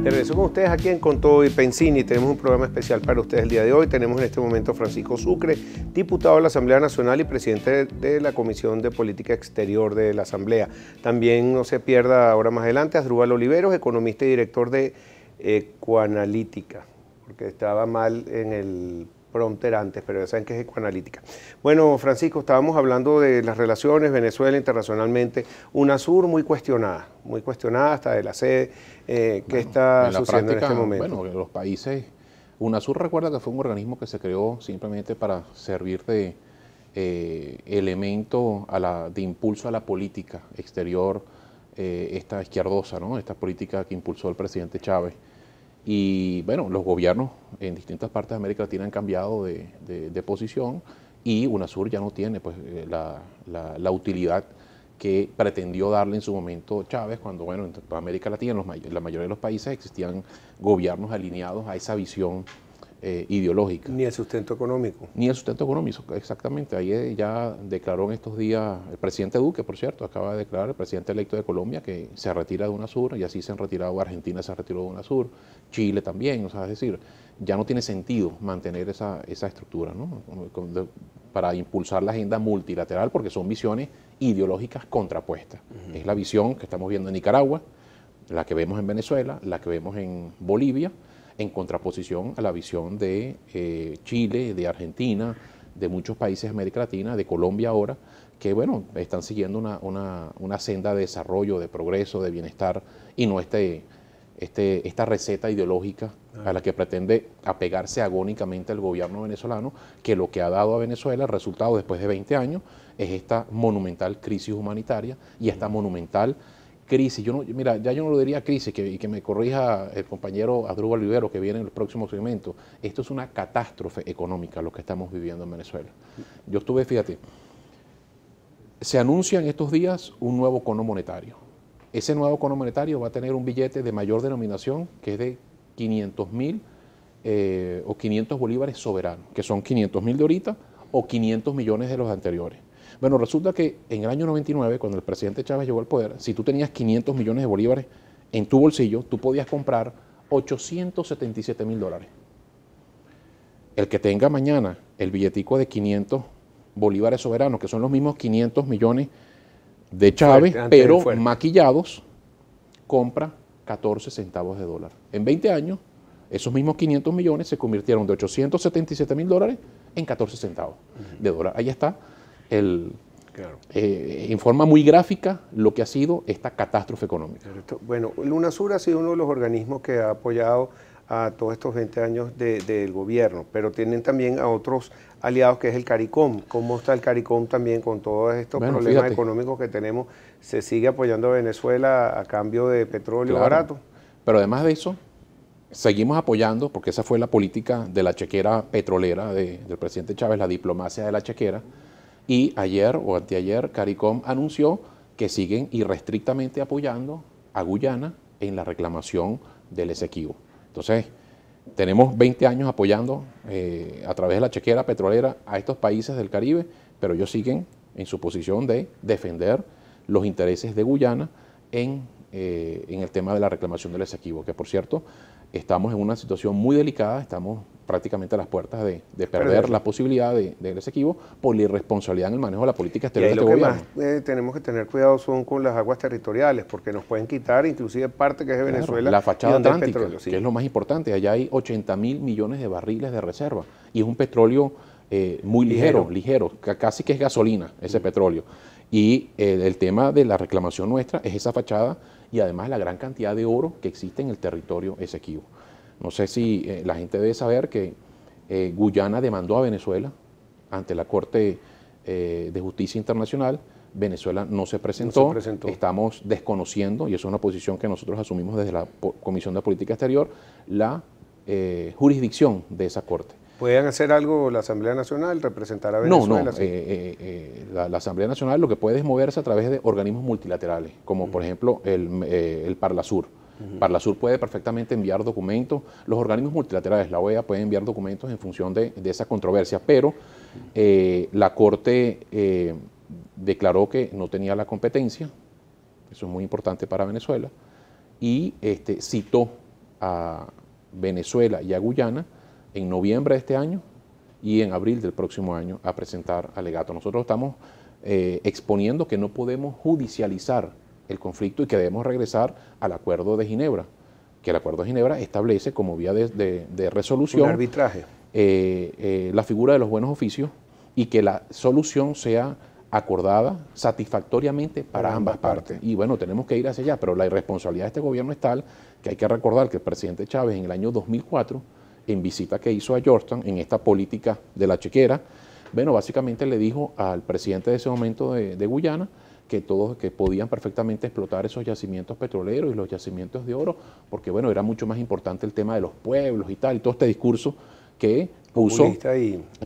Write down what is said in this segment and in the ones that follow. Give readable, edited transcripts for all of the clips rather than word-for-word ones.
De regreso con ustedes aquí en Con Todo y Pensini. Tenemos un programa especial para ustedes el día de hoy. Tenemos en este momento a Francisco Sucre, diputado de la Asamblea Nacional y presidente de la Comisión de Política Exterior de la Asamblea. También no se pierda ahora más adelante a Asdrúbal Oliveros, economista y director de Ecoanalítica, porque estaba mal en el prompter antes, pero ya saben que es Ecoanalítica. Bueno, Francisco, estábamos hablando de las relaciones Venezuela internacionalmente. UNASUR muy cuestionada hasta de la sede. ¿Qué está sucediendo en este momento? Bueno, los países, UNASUR recuerda que fue un organismo que se creó simplemente para servir de elemento de impulso a la política exterior, esta izquierdosa, ¿no? Esta política que impulsó el presidente Chávez. Y bueno, los gobiernos en distintas partes de América Latina han cambiado de posición y UNASUR ya no tiene pues, la utilidad que pretendió darle en su momento Chávez, cuando bueno, en América Latina, en la mayoría de los países existían gobiernos alineados a esa visión ideológica. Ni el sustento económico. Ni el sustento económico, exactamente. Ahí ya declaró en estos días el presidente Duque, por cierto, acaba de declarar el presidente electo de Colombia que se retira de UNASUR, y así se han retirado, Argentina se retiró de UNASUR, Chile también, o sea, es decir, ya no tiene sentido mantener esa estructura, ¿no? Para impulsar la agenda multilateral, porque son visiones ideológicas contrapuestas. Es la visión que estamos viendo en Nicaragua, la que vemos en Venezuela, la que vemos en Bolivia, en contraposición a la visión de Chile, de Argentina, de muchos países de América Latina, de Colombia ahora, que bueno, están siguiendo una senda de desarrollo, de progreso, de bienestar, y no esta receta ideológica a la que pretende apegarse agónicamente el gobierno venezolano, que lo que ha dado a Venezuela, el resultado después de 20 años, es esta monumental crisis humanitaria y esta monumental crisis. Mira, ya yo no lo diría crisis, que me corrija el compañero Asdrúbal Oliveros que viene en el próximo segmento. Esto es una catástrofe económica lo que estamos viviendo en Venezuela. Yo estuve, fíjate, se anuncia en estos días un nuevo cono monetario. Ese nuevo cono monetario va a tener un billete de mayor denominación que es de 500.000 o 500 bolívares soberanos, que son 500.000 de ahorita o 500 millones de los anteriores. Bueno, resulta que en el año 99, cuando el presidente Chávez llegó al poder, si tú tenías 500 millones de bolívares en tu bolsillo, tú podías comprar 877.000 dólares. El que tenga mañana el billetico de 500 bolívares soberanos, que son los mismos 500 millones de Chávez, pero maquillados, compra 14 centavos de dólar. En 20 años, esos mismos 500 millones se convirtieron de 877.000 dólares en 14 centavos de dólar. Ahí está en forma muy gráfica lo que ha sido esta catástrofe económica. Bueno, el UNASUR ha sido uno de los organismos que ha apoyado a todos estos 20 años del gobierno, pero tienen también a otros aliados que es el CARICOM. ¿Cómo está el CARICOM también con todos estos problemas económicos que tenemos? ¿Se sigue apoyando a Venezuela a cambio de petróleo barato? Pero además de eso, seguimos apoyando, porque esa fue la política de la chequera petrolera del presidente Chávez, la diplomacia de la chequera. Y ayer o anteayer, CARICOM anunció que siguen irrestrictamente apoyando a Guyana en la reclamación del Esequibo. Entonces, tenemos 20 años apoyando a través de la chequera petrolera a estos países del Caribe, pero ellos siguen en su posición de defender los intereses de Guyana en el tema de la reclamación del Esequibo, que por cierto, estamos en una situación muy delicada, estamos prácticamente a las puertas de perder la posibilidad del Esequibo por la irresponsabilidad en el manejo de la política exterior de este gobierno. Lo que más tenemos que tener cuidado son con las aguas territoriales, porque nos pueden quitar inclusive parte que es de Venezuela. La fachada atlántica, que es lo más importante. Allá hay 80.000 millones de barriles de reserva y es un petróleo muy ligero, casi que es gasolina ese petróleo. Y el tema de la reclamación nuestra es esa fachada y además la gran cantidad de oro que existe en el territorio Esequibo. No sé si la gente debe saber que Guyana demandó a Venezuela ante la Corte de Justicia Internacional. Venezuela no se presentó. Estamos desconociendo, y eso es una posición que nosotros asumimos desde la Comisión de Política Exterior, la jurisdicción de esa Corte. ¿Pueden hacer algo la Asamblea Nacional, representar a Venezuela? No, la Asamblea Nacional lo que puede es moverse a través de organismos multilaterales, como por ejemplo el Parlasur. Parlasur puede perfectamente enviar documentos, los organismos multilaterales, la OEA puede enviar documentos en función de esa controversia, pero la Corte declaró que no tenía la competencia, eso es muy importante para Venezuela, y citó a Venezuela y a Guyana en noviembre de este año y en abril del próximo año a presentar alegatos. Nosotros estamos exponiendo que no podemos judicializar el conflicto y que debemos regresar al Acuerdo de Ginebra, que el Acuerdo de Ginebra establece como vía de resolución un arbitraje, la figura de los buenos oficios y que la solución sea acordada satisfactoriamente para ambas partes. Y bueno, tenemos que ir hacia allá, pero la irresponsabilidad de este gobierno es tal que hay que recordar que el presidente Chávez en el año 2004, en visita que hizo a Georgetown, en esta política de la chequera, bueno, básicamente le dijo al presidente de ese momento de Guyana que todos que podían perfectamente explotar esos yacimientos petroleros y los yacimientos de oro, porque bueno, era mucho más importante el tema de los pueblos y tal, y todo este discurso que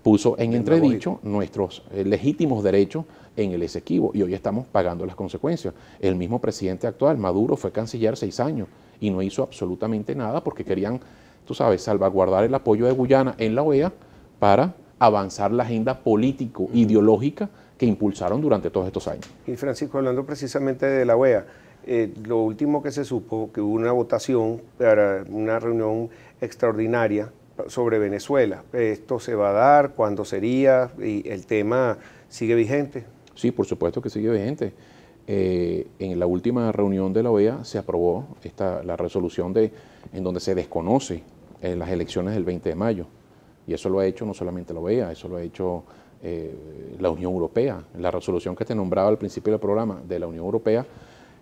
puso en entredicho nuestros legítimos derechos en el Esequibo, y hoy estamos pagando las consecuencias. El mismo presidente actual, Maduro, fue canciller 6 años y no hizo absolutamente nada porque querían, tú sabes, salvaguardar el apoyo de Guyana en la OEA para avanzar la agenda político-ideológica que impulsaron durante todos estos años. Y Francisco, hablando precisamente de la OEA, lo último que se supo, que hubo una votación para una reunión extraordinaria sobre Venezuela. ¿Esto se va a dar? ¿Cuándo sería? ¿Y el tema sigue vigente? Sí, por supuesto que sigue vigente. En la última reunión de la OEA se aprobó la resolución en donde se desconoce las elecciones del 20 de mayo. Y eso lo ha hecho no solamente la OEA, eso lo ha hecho la Unión Europea. La resolución que te nombraba al principio del programa de la Unión Europea,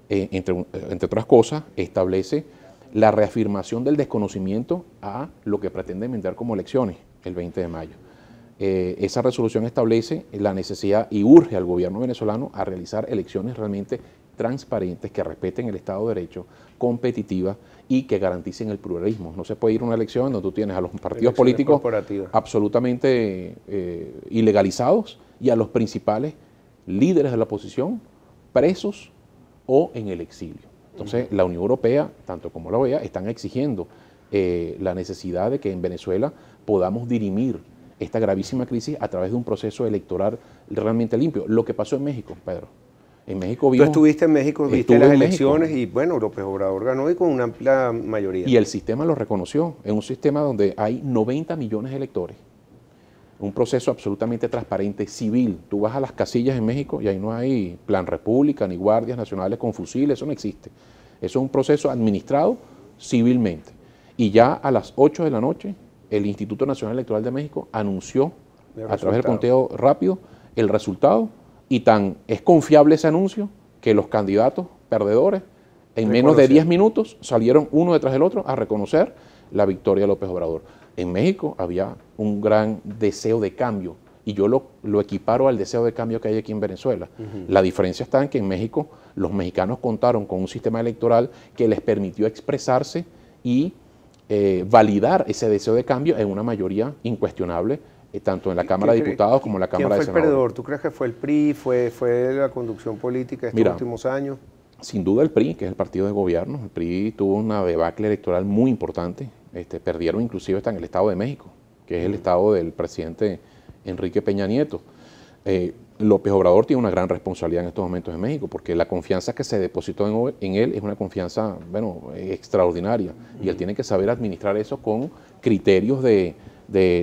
entre otras cosas, establece la reafirmación del desconocimiento a lo que pretenden vender como elecciones el 20 de mayo. Esa resolución establece la necesidad y urge al gobierno venezolano a realizar elecciones realmente transparentes, que respeten el Estado de Derecho, competitivas y que garanticen el pluralismo. No se puede ir a una elección donde tú tienes a los partidos políticos absolutamente ilegalizados y a los principales líderes de la oposición presos o en el exilio. Entonces, la Unión Europea, tanto como la OEA, están exigiendo la necesidad de que en Venezuela podamos dirimir esta gravísima crisis a través de un proceso electoral realmente limpio. Lo que pasó en México, Pedro. En México vimos... Tú estuviste en México, viste las elecciones y bueno, López Obrador ganó y con una amplia mayoría. Y el sistema lo reconoció. Es un sistema donde hay 90 millones de electores. Un proceso absolutamente transparente, civil. Tú vas a las casillas en México y ahí no hay Plan República ni guardias nacionales con fusiles, eso no existe. Eso es un proceso administrado civilmente. Y ya a las 8 de la noche, el Instituto Nacional Electoral de México anunció a través del conteo rápido el resultado, y tan es confiable ese anuncio que los candidatos perdedores en menos de 10 minutos salieron uno detrás del otro a reconocer la victoria de López Obrador. En México había un gran deseo de cambio y yo lo equiparo al deseo de cambio que hay aquí en Venezuela. La diferencia está en que en México los mexicanos contaron con un sistema electoral que les permitió expresarse y validar ese deseo de cambio en una mayoría incuestionable, tanto en la Cámara de Diputados como en la Cámara de Senadores. ¿Quién fue el perdedor? ¿Tú crees que fue el PRI? ¿Fue la conducción política de estos últimos años? Sin duda el PRI, que es el partido de gobierno. El PRI tuvo una debacle electoral muy importante. Perdieron inclusive hasta en el Estado de México, que es el estado del presidente Enrique Peña Nieto. López Obrador tiene una gran responsabilidad en estos momentos en México, porque la confianza que se depositó en él es una confianza, bueno, extraordinaria. Y él tiene que saber administrar eso con criterios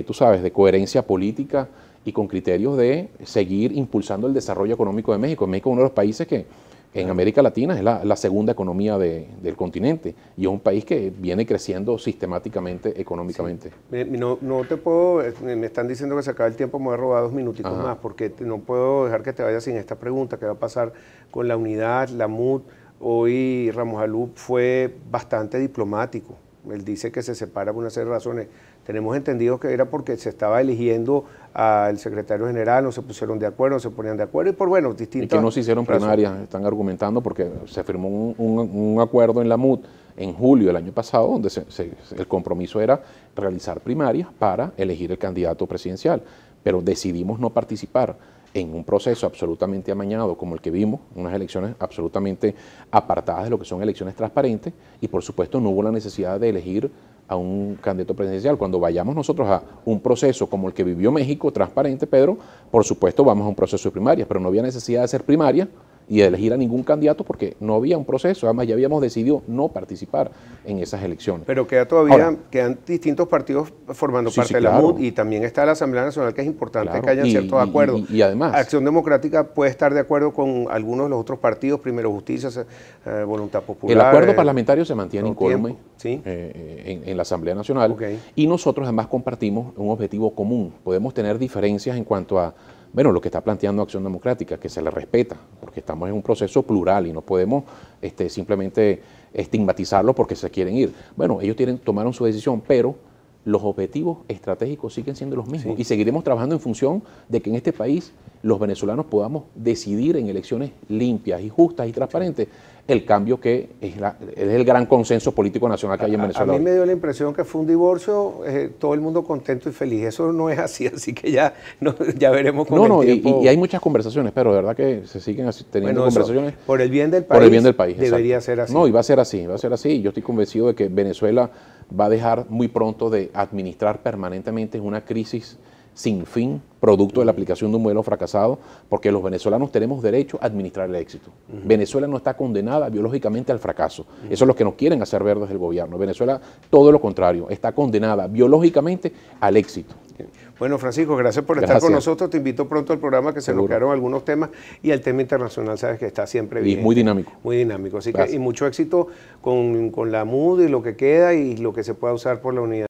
tú sabes, de coherencia política y con criterios de seguir impulsando el desarrollo económico de México. México es uno de los países que en América Latina es la segunda economía del continente y es un país que viene creciendo sistemáticamente económicamente. Sí. No te puedo, me están diciendo que se acaba el tiempo, me voy a robar 2 minuticos más porque no puedo dejar que te vayas sin esta pregunta. ¿Qué va a pasar con la unidad, la MUD? Hoy Ramos Alup fue bastante diplomático. Él dice que se separa por una serie de razones. Tenemos entendido que era porque se estaba eligiendo al secretario general, no se pusieron de acuerdo, no se ponían de acuerdo y por bueno, distintas... Y que no se hicieron primarias, están argumentando porque se firmó un acuerdo en la MUD en julio del año pasado donde el compromiso era realizar primarias para elegir el candidato presidencial, pero decidimos no participar en un proceso absolutamente amañado como el que vimos, unas elecciones absolutamente apartadas de lo que son elecciones transparentes y por supuesto no hubo la necesidad de elegir a un candidato presidencial. Cuando vayamos nosotros a un proceso como el que vivió México, transparente, Pedro, por supuesto vamos a un proceso de primarias, pero no había necesidad de hacer primarias y elegir a ningún candidato porque no había un proceso. Además, ya habíamos decidido no participar en esas elecciones. Pero quedan distintos partidos formando parte de la MUD y también está la Asamblea Nacional, que es importante que hayan ciertos acuerdos. Y además, Acción Democrática puede estar de acuerdo con algunos de los otros partidos, Primero Justicia, Voluntad Popular. El acuerdo parlamentario se mantiene incólume ¿sí? en la Asamblea Nacional y nosotros además compartimos un objetivo común. Podemos tener diferencias en cuanto a bueno, lo que está planteando Acción Democrática, que se le respeta, porque estamos en un proceso plural y no podemos simplemente estigmatizarlo porque se quieren ir. Bueno, ellos tomaron su decisión, pero los objetivos estratégicos siguen siendo los mismos y seguiremos trabajando en función de que en este país los venezolanos podamos decidir en elecciones limpias y justas y transparentes el cambio que es el gran consenso político nacional que hay en Venezuela. A mí me dio la impresión que fue un divorcio, todo el mundo contento y feliz. Eso no es así que ya veremos con el tiempo. Y hay muchas conversaciones, pero de verdad que se siguen teniendo conversaciones. Por el bien del país. Por el bien del país, debería ser así. No, y va a ser así, va a ser así. Yo estoy convencido de que Venezuela va a dejar muy pronto de administrar permanentemente en una crisis sin fin, producto de la aplicación de un modelo fracasado, porque los venezolanos tenemos derecho a administrar el éxito. Venezuela no está condenada biológicamente al fracaso. Eso es lo que nos quieren hacer ver desde el gobierno. Venezuela, todo lo contrario, está condenada biológicamente al éxito. Bueno, Francisco, gracias por estar con nosotros. Te invito pronto al programa, que se nos quedaron algunos temas, y el tema internacional, sabes que está siempre bien. Y muy dinámico. Muy dinámico. Así que, y mucho éxito con la MUD y lo que queda y lo que se pueda usar por la unidad.